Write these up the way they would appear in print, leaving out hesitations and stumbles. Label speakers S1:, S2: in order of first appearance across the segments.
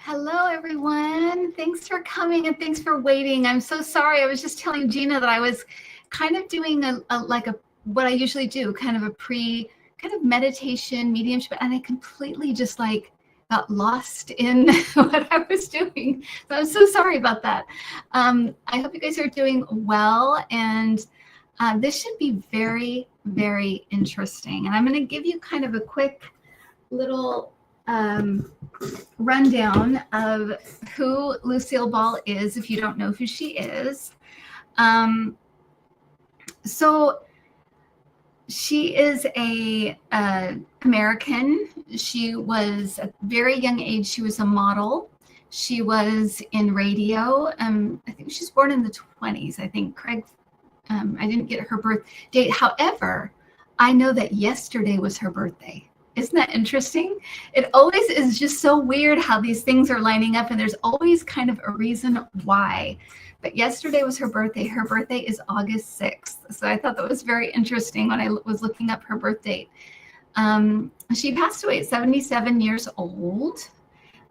S1: Hello, everyone. Thanks for coming and thanks for waiting. I'm so sorry. I was just telling Gina that I was kind of doing what I usually do, kind of a kind of meditation mediumship, and I completely just got lost in what I was doing. So I'm so sorry about that. I hope you guys are doing well, and this should be very, very interesting. And I'm going to give you kind of a quick little rundown of who Lucille Ball is if you don't know who she is. So she is a American. She was at a very young age. She was a model. She was in radio. I think she was born in the 20s. I think Craig. I didn't get her birth date. However, I know that yesterday was her birthday. Isn't that interesting? It always is just so weird how these things are lining up, and there's always kind of a reason why. But yesterday was her birthday. Her birthday is August 6th. So I thought that was very interesting when I was looking up her birth date. She passed away at 77 years old.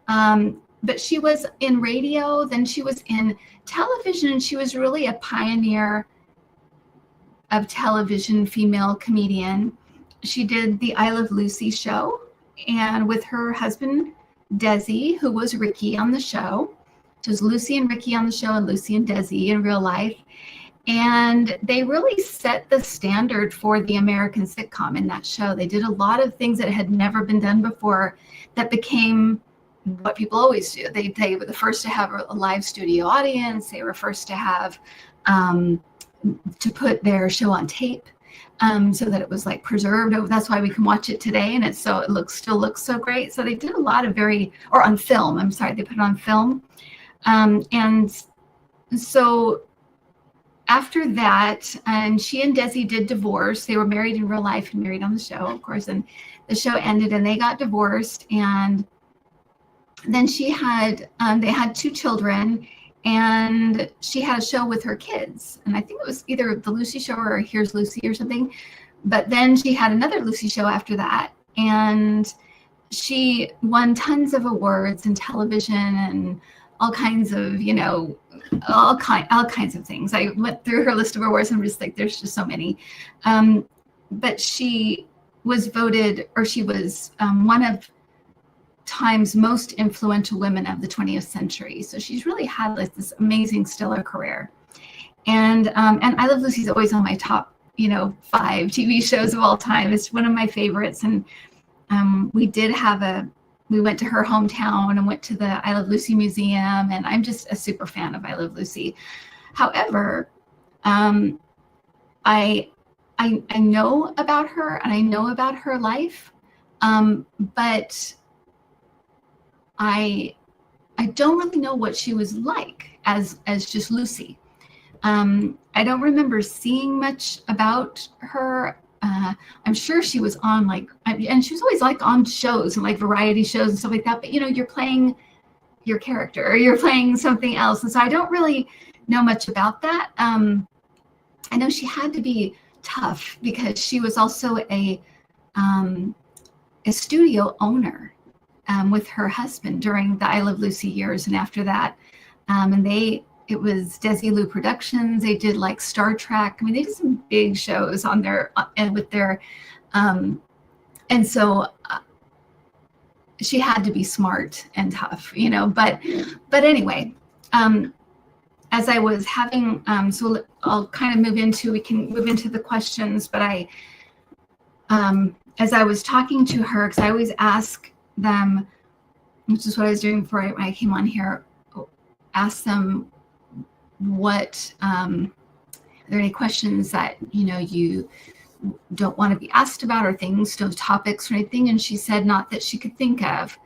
S1: But she was in radio, then she was in television, and she was really a pioneer of television, female comedian. She did the I Love Lucy show, and with her husband, Desi, who was Ricky on the show. So it was Lucy and Ricky on the show and Lucy and Desi in real life. And they really set the standard for the American sitcom in that show. They did a lot of things that had never been done before that became what people always do. They were the first to have a live studio audience. They were first to have to put their show on tape. So that it was like preserved. That's why we can watch it today, and it still looks so great. So they did a lot of or on film. I'm sorry, they put it on film. And so after that, and she and Desi did divorce. They were married in real life and married on the show, of course. And the show ended, and they got divorced. And then they had 2 children. And she had a show with her kids. And I think it was either the Lucy show or Here's Lucy or something. But then she had another Lucy show after that. And she won tons of awards in television and all kinds of, all kinds of things. I went through her list of awards and I'm just like, there's just so many. But she was voted, or she was one of time's most influential women of the 20th century. So she's really had this amazing stellar career. And I Love Lucy is always on my top, 5 TV shows of all time. It's one of my favorites. And we went to her hometown and went to the I Love Lucy Museum. And I'm just a super fan of I Love Lucy. However, I know about her and I know about her life, but I don't really know what she was like as just Lucy. I don't remember seeing much about her. I'm sure she was on and she was always on shows and variety shows and stuff like that. But you're playing your character or you're playing something else, and so I don't really know much about that. I know she had to be tough because she was also a studio owner. With her husband during the I Love Lucy years, and after that, and it was Desilu Productions. They did Star Trek. I mean, they did some big shows on and with their, and so she had to be smart and tough, But anyway, as I was having, so I'll kind of we can move into the questions. But as I was talking to her, because I always ask them, which is what I was doing before I came on here, ask them what are there any questions that you don't want to be asked about, or things, topics or anything. And she said not that she could think of,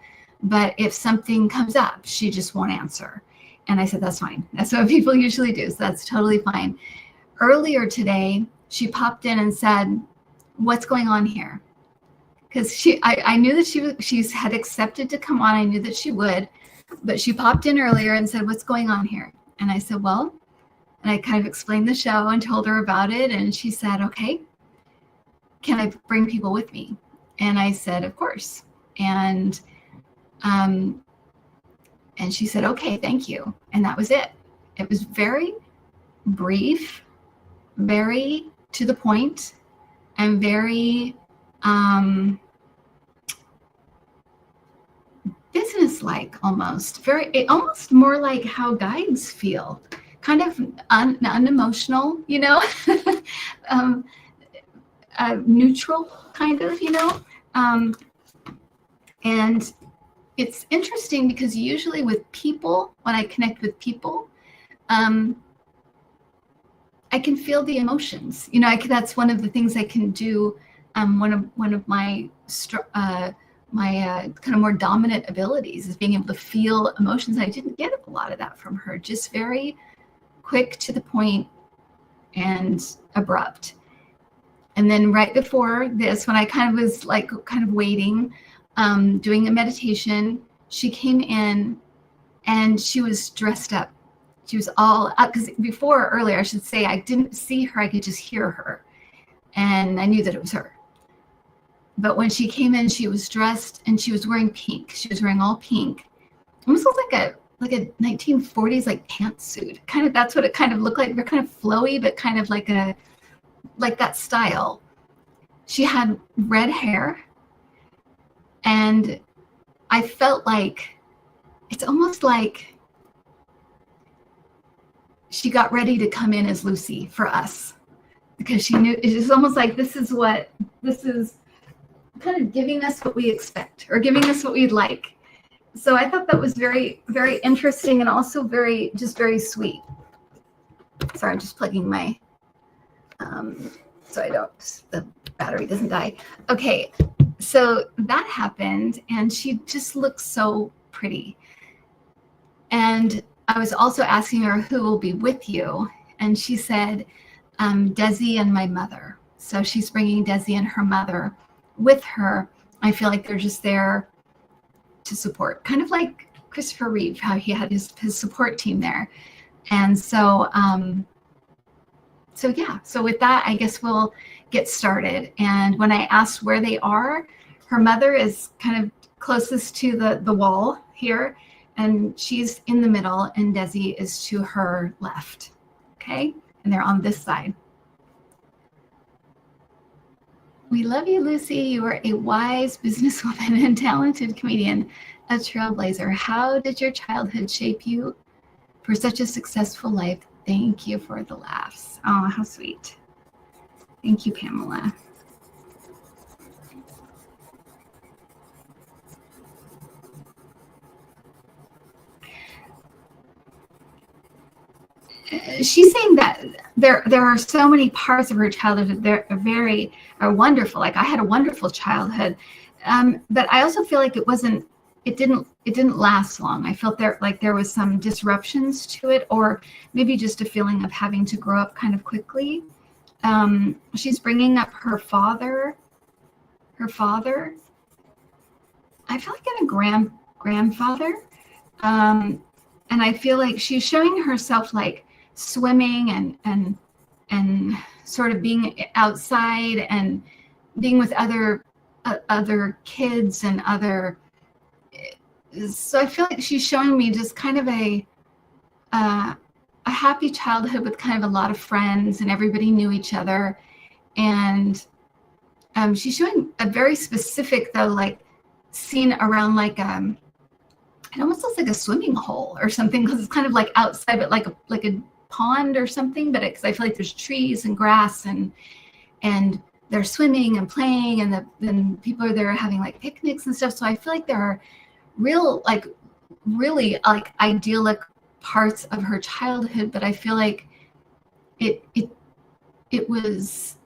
S1: but if something comes up, she just won't answer. And I said, that's fine. That's what people usually do, so that's totally fine. Earlier today, she popped in and said, what's going on here? Because I knew that she had accepted to come on. I knew that she would, but she popped in earlier and said, what's going on here? And I said, well, and I kind of explained the show and told her about it. And she said, okay, can I bring people with me? And I said, of course. And And she said, okay, thank you. And that was it. It was very brief, very to the point, and very business-like almost. Almost more like how guides feel. Kind of unemotional, you know, neutral, kind of, you know. And it's interesting because usually with people, when I connect with people, I can feel the emotions. You know, that's one of the things I can do. One of my kind of more dominant abilities is being able to feel emotions. I didn't get a lot of that from her. Just very quick, to the point, and abrupt. And then right before this, when I kind of was like kind of waiting, doing a meditation, she came in and she was dressed up. She was all up, because earlier, I should say, I didn't see her, I could just hear her. And I knew that it was her. But when she came in, she was dressed and she was wearing pink. She was wearing all pink. Almost looked like a 1940s like pantsuit. Kind of, that's what it kind of looked like. They're kind of flowy, but kind of like that style. She had red hair, and I felt like it's almost like she got ready to come in as Lucy for us, because she knew it's just almost like this is kind of giving us what we expect, or giving us what we'd like. So I thought that was very, very interesting, and also very sweet. Sorry, I'm just plugging my so the battery doesn't die. Okay, so that happened, and she just looked so pretty. And I was also asking her who will be with you, and she said Desi and my mother. So she's bringing Desi and her mother with her. I feel like they're just there to support, kind of like Christopher Reeve, how he had his support team there. And so so with that, I guess we'll get started. And when I asked where they are, her mother is kind of closest to the wall here, and she's in the middle, and Desi is to her left. Okay, and they're on this side. We love you, Lucy. You are a wise businesswoman and talented comedian, a trailblazer. How did your childhood shape you for such a successful life? Thank you for the laughs. Oh, how sweet. Thank you, Pamela. She's saying that there are so many parts of her childhood that are wonderful. Like, I had a wonderful childhood, but I also feel like it didn't last long. I felt there was some disruptions to it, or maybe just a feeling of having to grow up kind of quickly. She's bringing up her father. I feel like a grandfather, and I feel like she's showing herself like swimming and sort of being outside and being with other kids and other. So I feel like she's showing me just kind of a happy childhood with kind of a lot of friends, and everybody knew each other. And she's showing a very specific, though, like scene around like it almost looks like a swimming hole or something, because it's kind of like outside, but like a pond or something. But because I feel like there's trees and grass, and they're swimming and playing, and then people are there having like picnics and stuff. So I feel like there are really idyllic parts of her childhood, but I feel like it was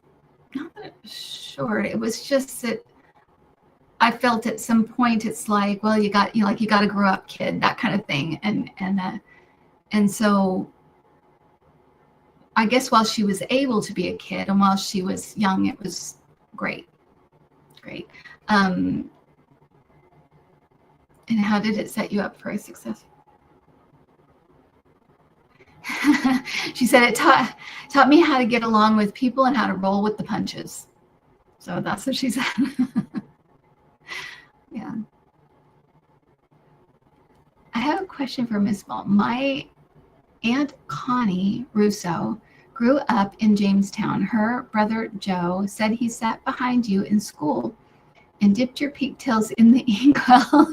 S1: not that it was short. It was just that I felt at some point it's like, well, you got to grow up, kid, that kind of thing. And so I guess while she was able to be a kid and while she was young, it was great. And how did it set you up for a success? She said it taught me how to get along with people and how to roll with the punches. So that's what she said. Yeah. I have a question for Miss Ball. My Aunt Connie Russo grew up in Jamestown. Her brother Joe said he sat behind you in school and dipped your pigtails in the inkwell.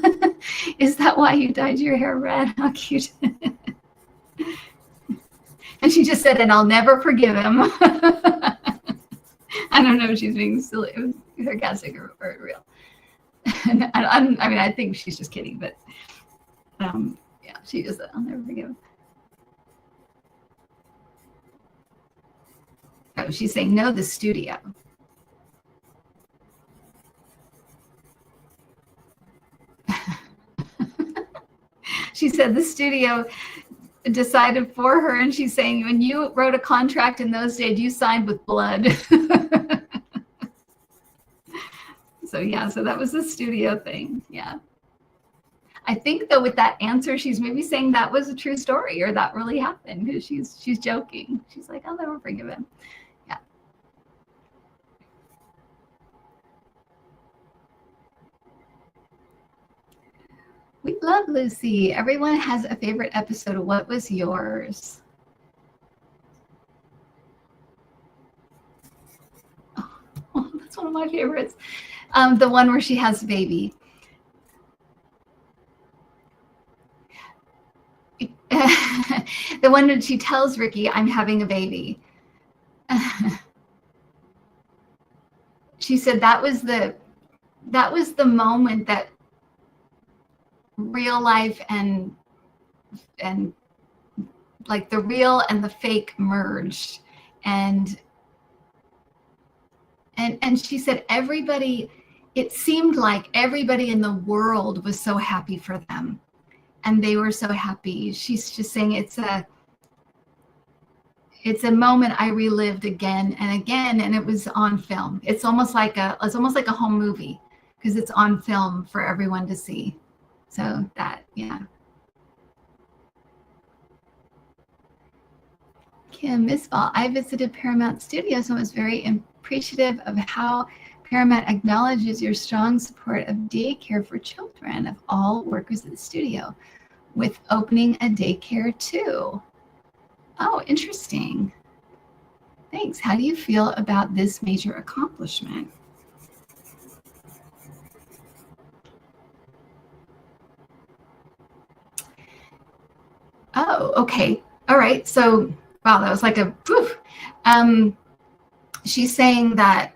S1: Is that why you dyed your hair red? How cute. And she just said, and I'll never forgive him. I don't know if she's being silly, sarcastic or real. And I mean, I think she's just kidding, but yeah, she just said, I'll never forgive him. Oh, she's saying, no, the studio. She said the studio decided for her, and she's saying, when you wrote a contract in those days, you signed with blood. So yeah, so that was the studio thing. Yeah. I think though with that answer, she's maybe saying that was a true story or that really happened, because she's joking. She's like, I'll never forgive him. Yeah. We love Lucy. Everyone has a favorite episode. What was yours? Oh, that's one of my favorites. The one where she has a baby. The one that she tells Ricky, I'm having a baby. She said that was the moment that real life and like the real and the fake merged. And she said everybody, it seemed like everybody in the world was so happy for them. And they were so happy. She's just saying it's a moment I relived again and again, and it was on film. It's almost like a home movie because it's on film for everyone to see. So that, yeah. Kim, Miss Ball, I visited Paramount Studios and was very appreciative of how Paramount acknowledges your strong support of daycare for children of all workers at the studio, with opening a daycare too. Oh, interesting. Thanks. How do you feel about this major accomplishment? Oh, okay. All right. So, wow, that was like a poof. She's saying that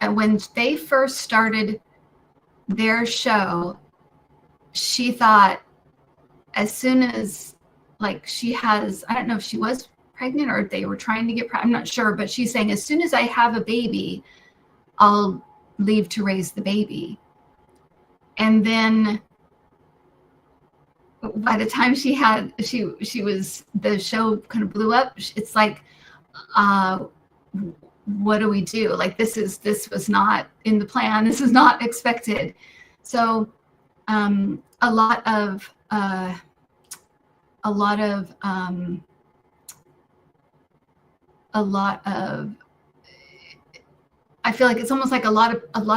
S1: when they first started their show, she thought as soon as like she has, I don't know if she was pregnant or if they were trying to get pregnant, I'm not sure, but she's saying as soon as I have a baby, I'll leave to raise the baby. And then by the time she was, the show kind of blew up. It's like, what do we do? Like, this was not in the plan. This was not expected. So a lot of I feel like it's almost like a lot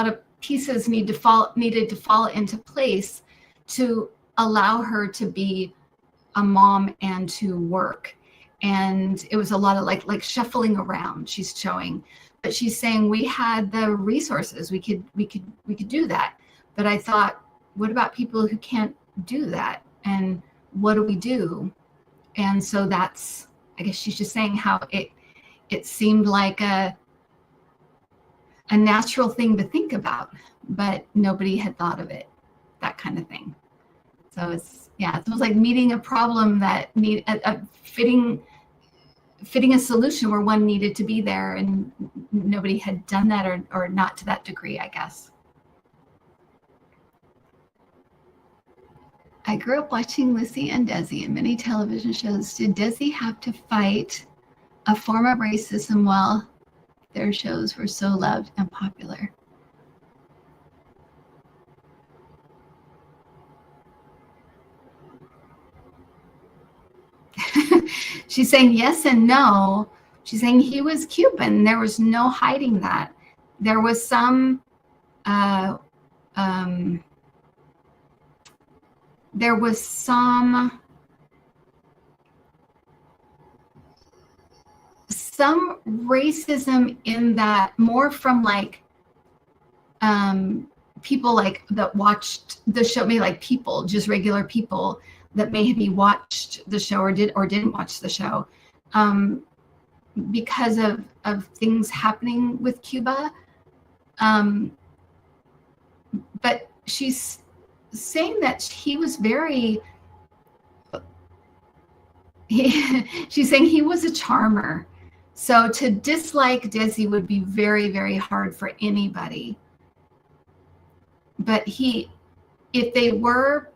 S1: of pieces needed to fall into place to allow her to be a mom and to work. And it was a lot of like shuffling around, she's showing, but she's saying we had the resources, we could do that. But I thought, what about people who can't do that? And what do we do? And so that's, I guess she's just saying how it seemed like a natural thing to think about, but nobody had thought of it, that kind of thing. So it's almost like meeting a problem that fitting a solution where one needed to be there, and nobody had done that, or not to that degree, I guess. I grew up watching Lucy and Desi in many television shows. Did Desi have to fight a form of racism while their shows were so loved and popular? She's saying yes and no. She's saying he was Cuban. There was no hiding that. There was some there was some racism in that, more from like people like that watched the show, maybe like people, just regular people that maybe watched the show or didn't watch the show, because of things happening with Cuba. But she's saying that he was very, she's saying he was a charmer. So to dislike Desi would be very, very hard for anybody. But if they were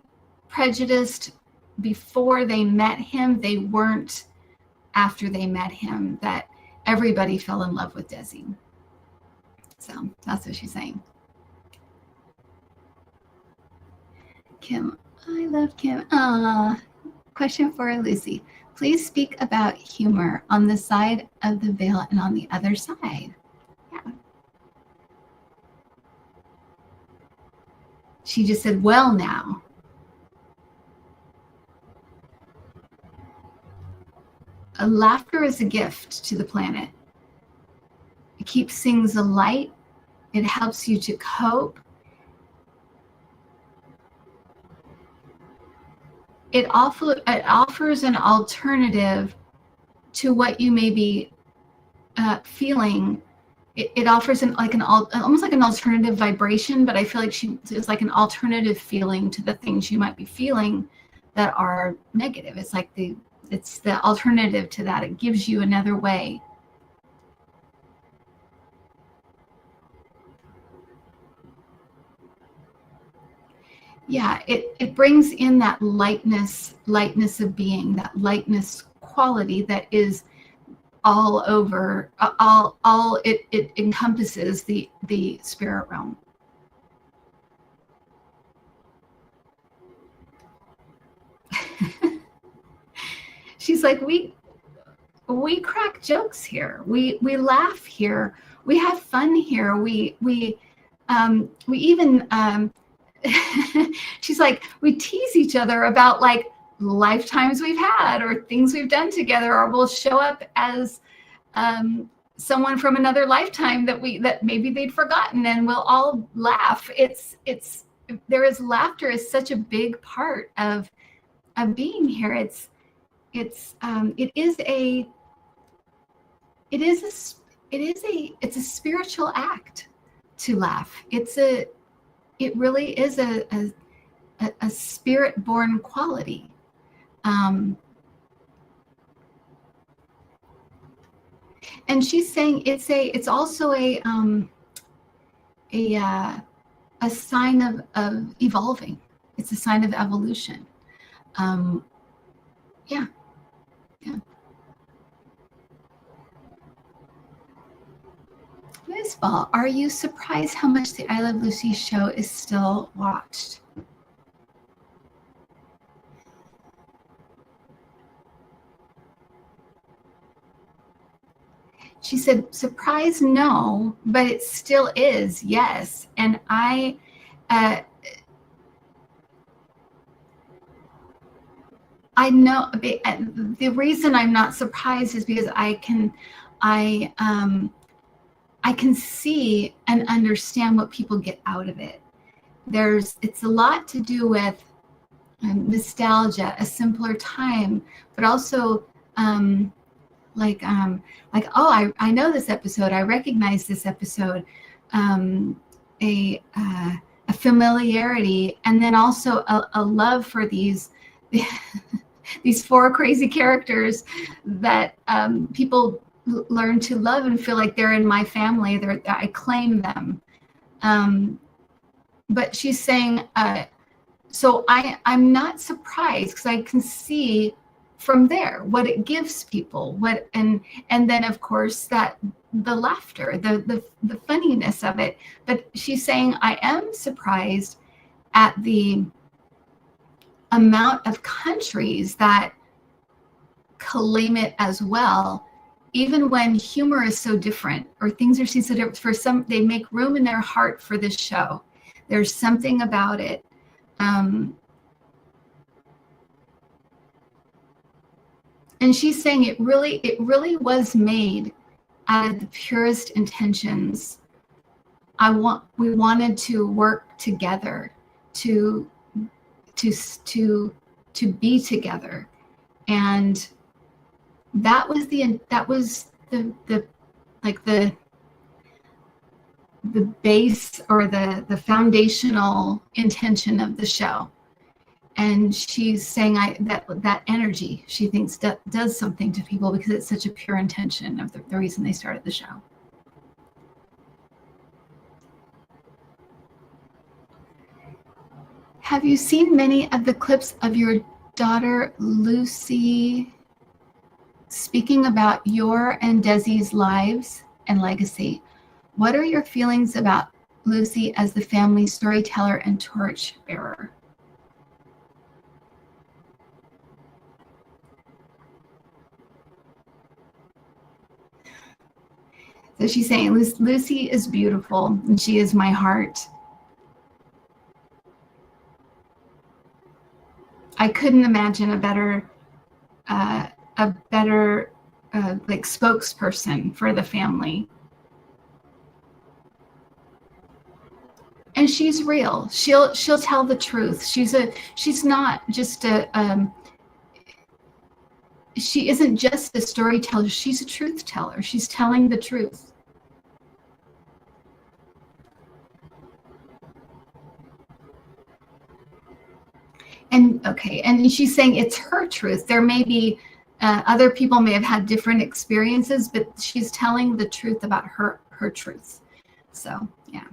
S1: prejudiced before they met him, they weren't after they met him, that everybody fell in love with Desi. So that's what she's saying. Kim, I love Kim. Question for Lucy. Please speak about humor on the side of the veil and on the other side. Yeah. She just said, well, now. Laughter is a gift to the planet. It keeps things alight. It helps you to cope. It offers an alternative to what you may be feeling. It offers almost like an alternative vibration, but I feel like it's like an alternative feeling to the things you might be feeling that are negative. It's like it's the alternative to that. It gives you another way. Yeah, it brings in that lightness of being, that lightness quality that is all over, it encompasses the spirit realm. She's like, we crack jokes here. We laugh here. We have fun here. We even she's like, we tease each other about like lifetimes we've had or things we've done together, or we'll show up as someone from another lifetime that maybe they'd forgotten, and we'll all laugh. Laughter is such a big part of being here. It's a spiritual act to laugh. It really is a spirit-born quality. And she's saying it's also a sign of evolving. It's a sign of evolution. Yeah. Ms. Ball, are you surprised how much the I Love Lucy show is still watched? She said, surprised, no, but it still is, yes. And I know the reason I'm not surprised is because I can see and understand what people get out of it. It's a lot to do with nostalgia, a simpler time, but also oh, I know this episode, I recognize this episode, a familiarity, and then also a love for these four crazy characters that people learn to love and feel like they're in my family. I claim them. But she's saying, so I'm not surprised, because I can see from there what it gives people, and then of course that the laughter, the funniness of it. But she's saying, I am surprised at the amount of countries that claim it as well, even when humor is so different or things are seen so different. For some, they make room in their heart for this show. There's something about it And she's saying it really was made out of the purest intentions. We wanted to work together, to be together, and that was the like the base or the foundational intention of the show. And she's saying that energy, she thinks, does something to people because it's such a pure intention of the reason they started the show. Have you seen many of the clips of your daughter Lucy speaking about your and Desi's lives and legacy? What are your feelings about Lucy as the family storyteller and torch bearer? So she's saying, Lucy is beautiful, and she is my heart. I couldn't imagine a better like spokesperson for the family. And she's real. She'll tell the truth. She's not just she isn't just a storyteller. She's a truth teller. She's telling the truth. And okay, and she's saying it's her truth. There may be other people may have had different experiences, but she's telling the truth about her truth. So yeah.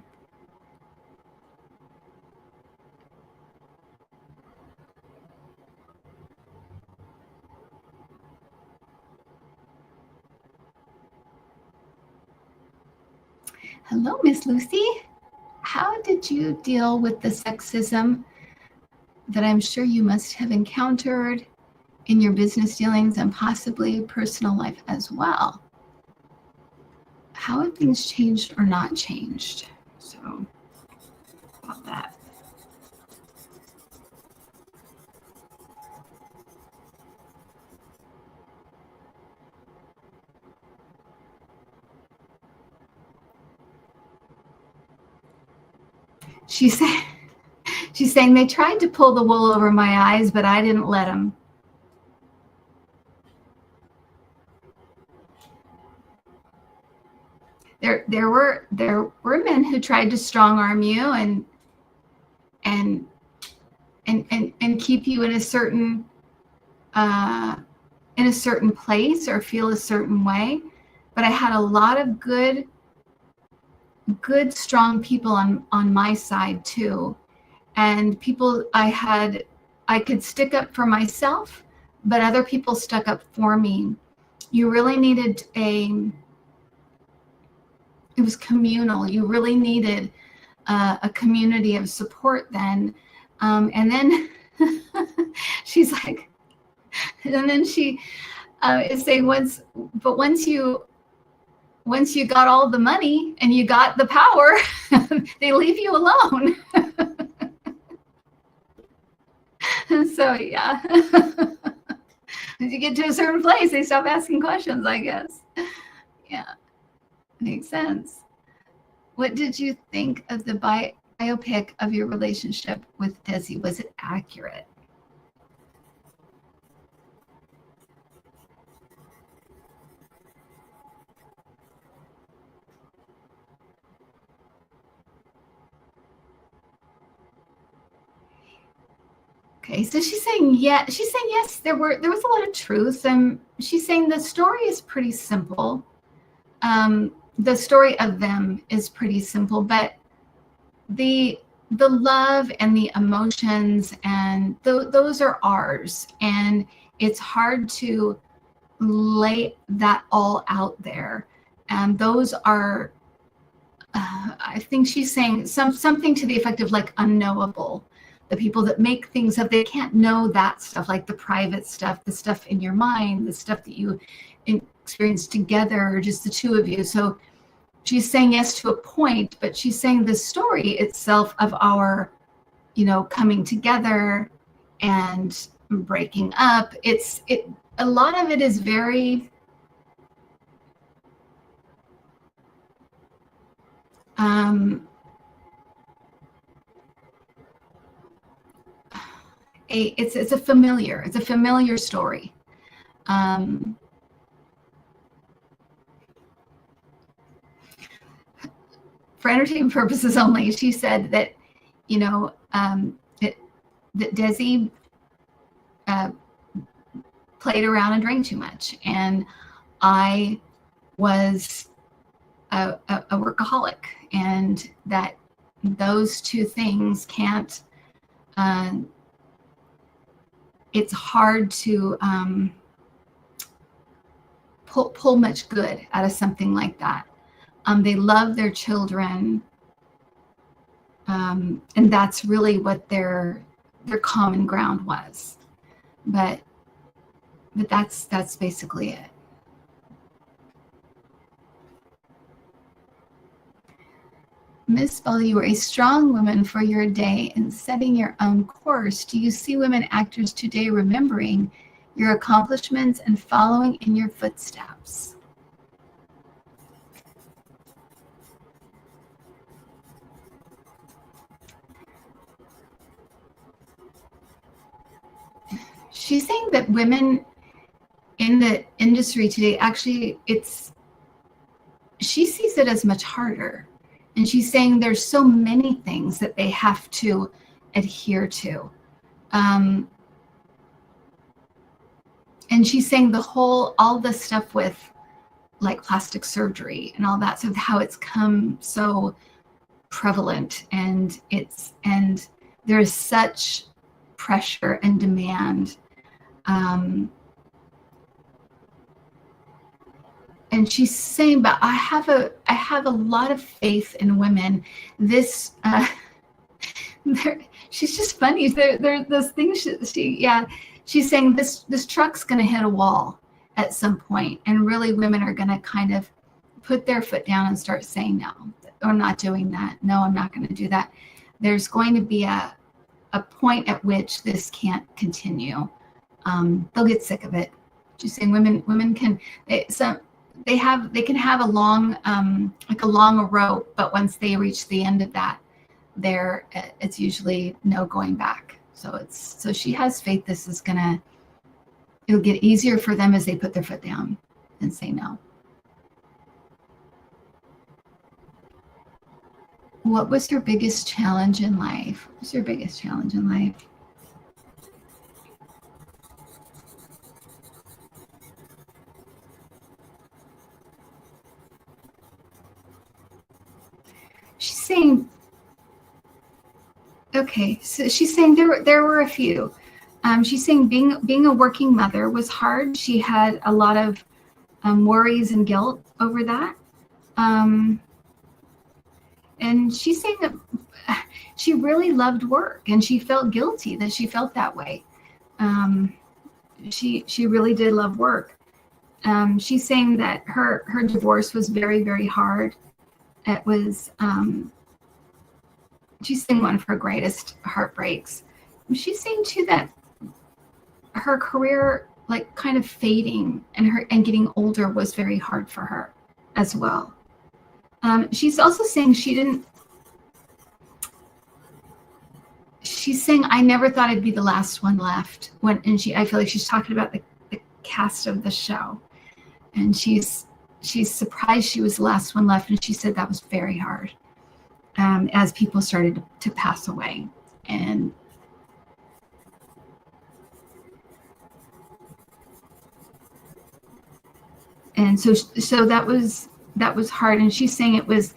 S1: Hello, Miss Lucy. How did you deal with the sexism that I'm sure you must have encountered in your business dealings and possibly personal life as well? How have things changed or not changed? So, about that. She's saying they tried to pull the wool over my eyes, but I didn't let them. There were men who tried to strong arm you and keep you in a certain place or feel a certain way. But I had a lot of good strong people on my side too, and people I could stick up for myself, but other people stuck up for me. You really needed it was communal. You really needed a community of support then. And then she's like, and then she is saying once you got all the money and you got the power, they leave you alone. So yeah, as you get to a certain place, they stop asking questions, I guess. Yeah, makes sense. What did you think of the biopic of your relationship with Desi? Was it accurate? Okay, so she's saying yes. There was a lot of truth, and she's saying the story is pretty simple. The story of them is pretty simple, but the love and the emotions and those are ours, and it's hard to lay that all out there. And those are, I think she's saying something to the effect of like unknowable. The people that make things up, they can't know that stuff, like the private stuff, the stuff in your mind, the stuff that you experience together, just the two of you. So she's saying yes to a point, but she's saying the story itself of our, coming together and breaking up, a lot of it is very it's a familiar story. For entertainment purposes only, she said that, you know, that Desi played around and drank too much, and I was a workaholic, and that those two things can't. It's hard to pull much good out of something like that. They love their children, and that's really what their common ground was. But that's basically it. Miss Ball, you were a strong woman for your day and setting your own course. Do you see women actors today remembering your accomplishments and following in your footsteps? She's saying that women in the industry today, actually, she sees it as much harder. And she's saying there's so many things that they have to adhere to. And she's saying all the stuff with like plastic surgery and all that, so how it's come so prevalent, and there's such pressure and demand. And she's saying, but I have a lot of faith in women. This she's just funny. There those things she's saying this truck's going to hit a wall at some point, and really women are going to kind of put their foot down and start saying, no, I'm not doing that. No, I'm not going to do that. There's going to be a point at which this can't continue. They'll get sick of it. She's saying women can they can have a long like a long rope, but once they reach the end of that, it's usually no going back. So she has faith it'll get easier for them as they put their foot down and say no. What was your biggest challenge in life? What was your biggest challenge in life? She's saying, okay, so she's saying there were a few. She's saying being a working mother was hard. She had a lot of worries and guilt over that. And she's saying that she really loved work, and she felt guilty that she felt that way. She really did love work. She's saying that her divorce was very, very hard. It was, she's saying one of her greatest heartbreaks. She's saying too that her career, like kind of fading and getting older, was very hard for her as well. She's also saying she's saying, I never thought I'd be the last one left. I feel like she's talking about the cast of the show, and she's surprised she was the last one left, and she said that was very hard as people started to pass away. And so that was hard. And she's saying it was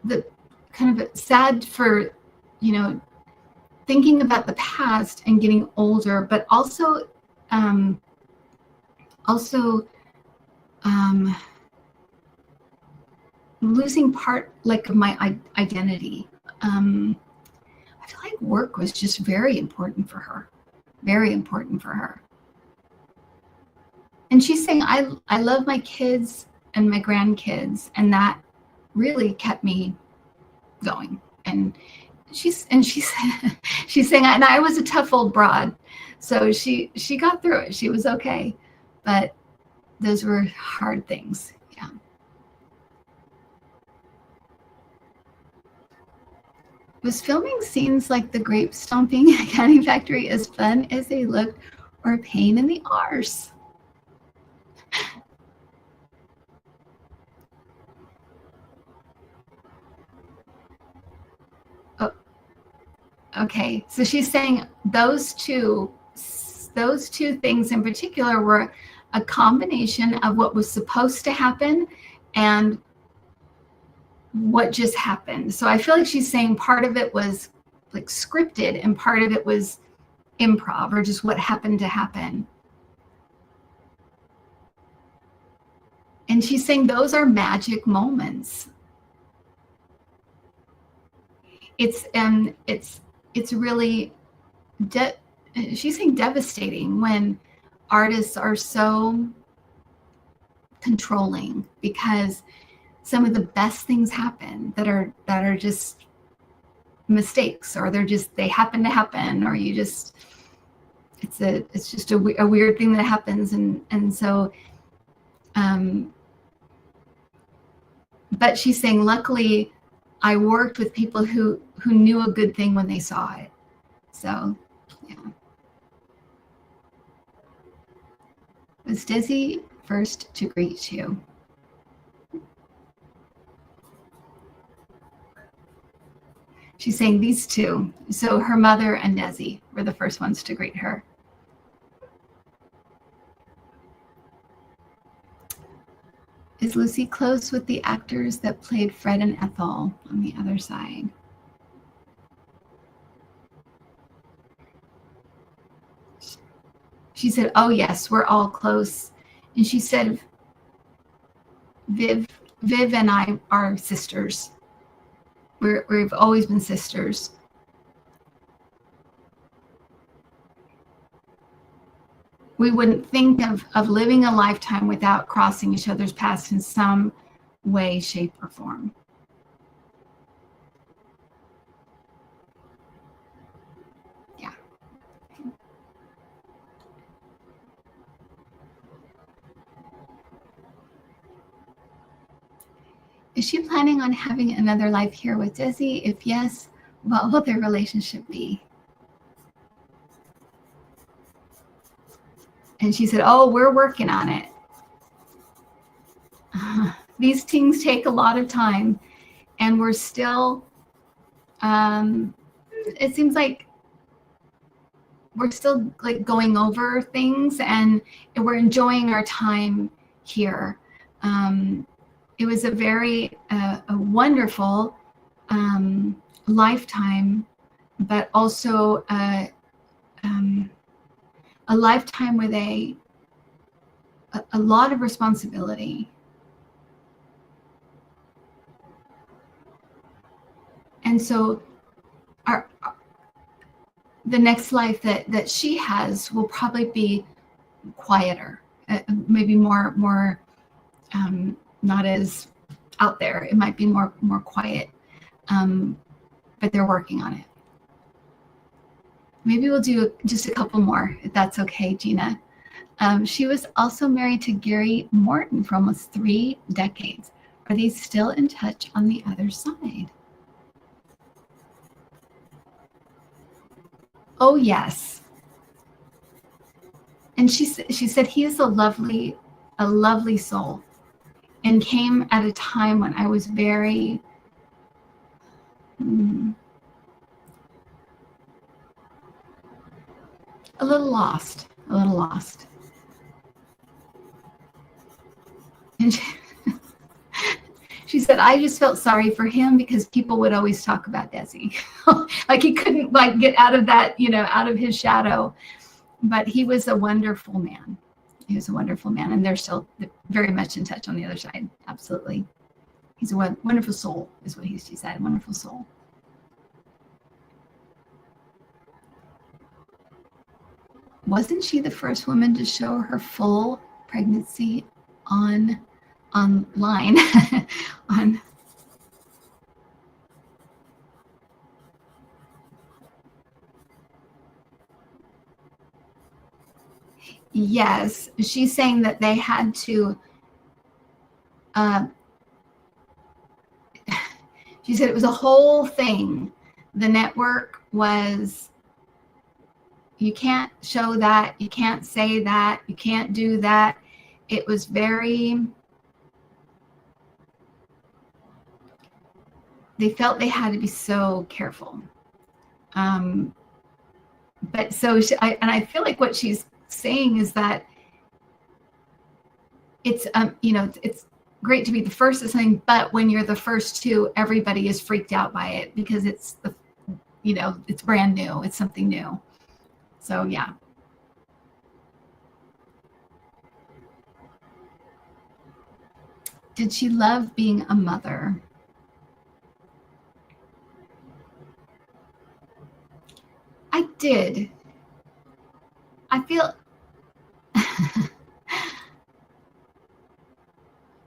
S1: the kind of sad for, thinking about the past and getting older, but also losing part like of my identity. I feel like work was just very important for her. And she's saying, I love my kids and my grandkids, and that really kept me going. And she's she's saying, and I was a tough old broad, so she got through it. She was okay, but those were hard things. Yeah. Was filming scenes like the grape stomping canning factory as fun as they looked, or a pain in the arse? Oh, okay, so she's saying those two things in particular were a combination of what was supposed to happen and what just happened. So I feel like she's saying part of it was like scripted and part of it was improv, or just what happened to happen. And she's saying those are magic moments. It's really she's saying devastating when artists are so controlling, because some of the best things happen that are just mistakes, or they happen to happen, or you just it's just a weird thing that happens, and so but she's saying luckily I worked with people who knew a good thing when they saw it. So yeah. Was Desi first to greet you? She's saying these two. So her mother and Desi were the first ones to greet her. Is Lucy close with the actors that played Fred and Ethel on the other side? She said, oh yes, we're all close. And she said, Viv and I are sisters. We've always been sisters. We wouldn't think of living a lifetime without crossing each other's paths in some way, shape, or form. Yeah. Is she planning on having another life here with Desi? If yes, what will their relationship be? And she said, oh, we're working on it. These things take a lot of time, and we're still, it seems like we're still like going over things, and we're enjoying our time here. It was a very a wonderful lifetime, but also a lifetime with a lot of responsibility. And so the next life that she has will probably be quieter, maybe more not as out there. It might be more quiet, but they're working on it. Maybe we'll do just a couple more, if that's okay, Gina. She was also married to Gary Morton for almost 3 decades. Are they still in touch on the other side? Oh, yes. And she said he is a lovely soul, and came at a time when I was very a little lost. And she said, I just felt sorry for him because people would always talk about Desi. Like he couldn't like get out of that, out of his shadow. But he was a wonderful man. And they're still very much in touch on the other side. Absolutely. He's a wonderful soul, is what she said. A wonderful soul. Wasn't she the first woman to show her full pregnancy online? Yes, she's saying that they had to, uh, she said it was a whole thing. The network was, you can't show that, you can't say that, you can't do that. It was very, they felt they had to be so careful. But so, and I feel like what she's saying is that it's, it's great to be the first at something, but when you're the first to, everybody is freaked out by it because it's it's brand new, it's something new. So yeah. Did she love being a mother? I did. I feel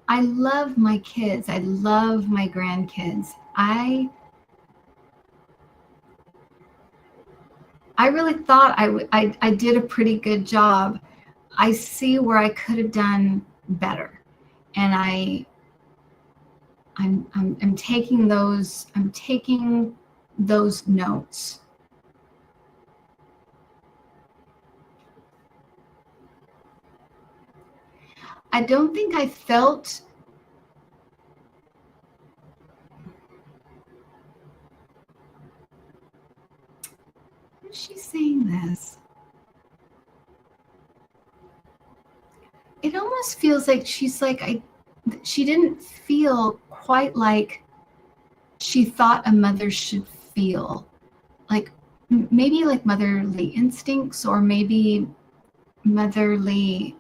S1: I love my kids. I love my grandkids. I really thought I did a pretty good job. I see where I could have done better, and I'm taking those notes. I don't think I felt, how is she saying this? It almost feels like she's like, she didn't feel quite like she thought a mother should feel. Like maybe like motherly instincts, or maybe motherly,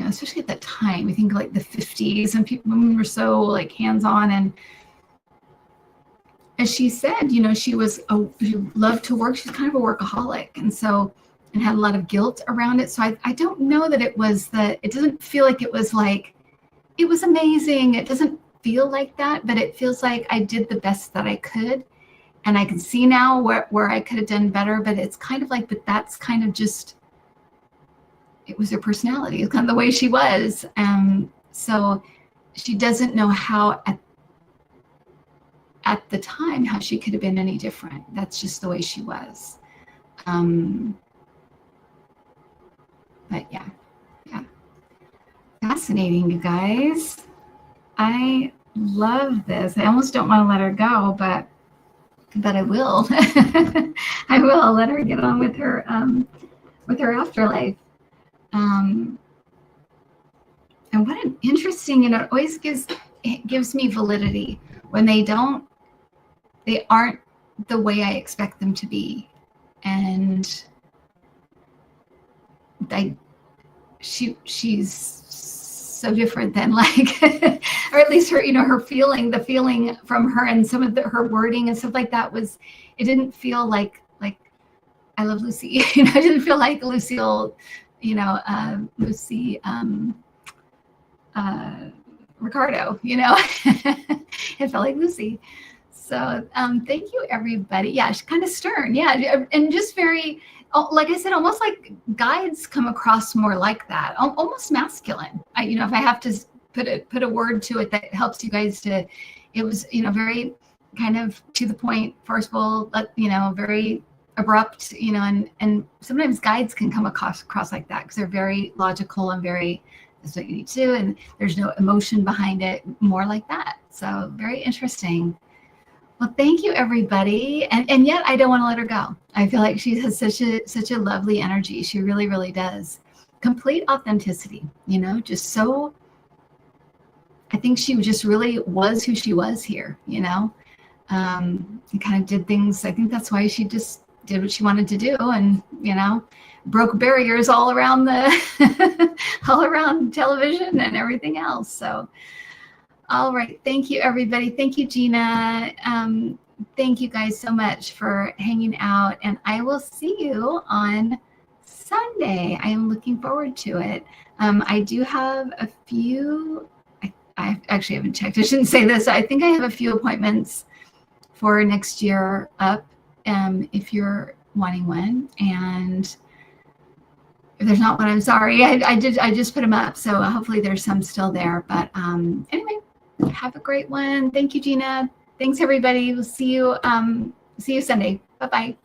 S1: especially at that time. I think like the 50s, and women were so like hands-on, and as she said, she loved to work. She's kind of a workaholic, and had a lot of guilt around it. So I don't know that it was that. It doesn't feel like it was like, it was amazing. It doesn't feel like that, but it feels like I did the best that I could. And I can see now where I could have done better, but it's kind of like, but that's kind of just, it was her personality. It's kind of the way she was. So she doesn't know how at the time, how she could have been any different. That's just the way she was. But yeah. Fascinating, you guys. I love this. I almost don't want to let her go, but I will. I will. I'll let her get on with her afterlife. And what an interesting, it always gives me validity when they aren't the way I expect them to be. And she's so different than like, or at least her, her feeling, the feeling from her, and some of her wording and stuff like that it didn't feel like I love Lucy. It didn't feel like Lucille, Lucy, Ricardo, it felt like Lucy. So thank you, everybody. Yeah, she's kind of stern. Yeah, and just very, like I said, almost like guides come across more like that, almost masculine. If I have to put a word to it that helps you guys to, it was, very kind of to the point, forceful, very abrupt, and sometimes guides can come across like that because they're very logical and very, this is what you need to do, and there's no emotion behind it, more like that. So very interesting. Well, thank you, everybody. And yet I don't want to let her go. I feel like she has such a lovely energy. She really, really does. Complete authenticity, just so, I think she just really was who she was here, and kind of did things. I think that's why she just did what she wanted to do, and, broke barriers all around all around television and everything else. So, all right. Thank you, everybody. Thank you, Gina. Thank you guys so much for hanging out. And I will see you on Sunday. I am looking forward to it. I do have a few, I actually haven't checked. I shouldn't say this. I think I have a few appointments for next year up, if you're wanting one. And If there's not one, I'm sorry. I just put them up, so hopefully there's some still there. But anyway, have a great one. Thank you, Gina. Thanks everybody. We'll see you Sunday. Bye bye.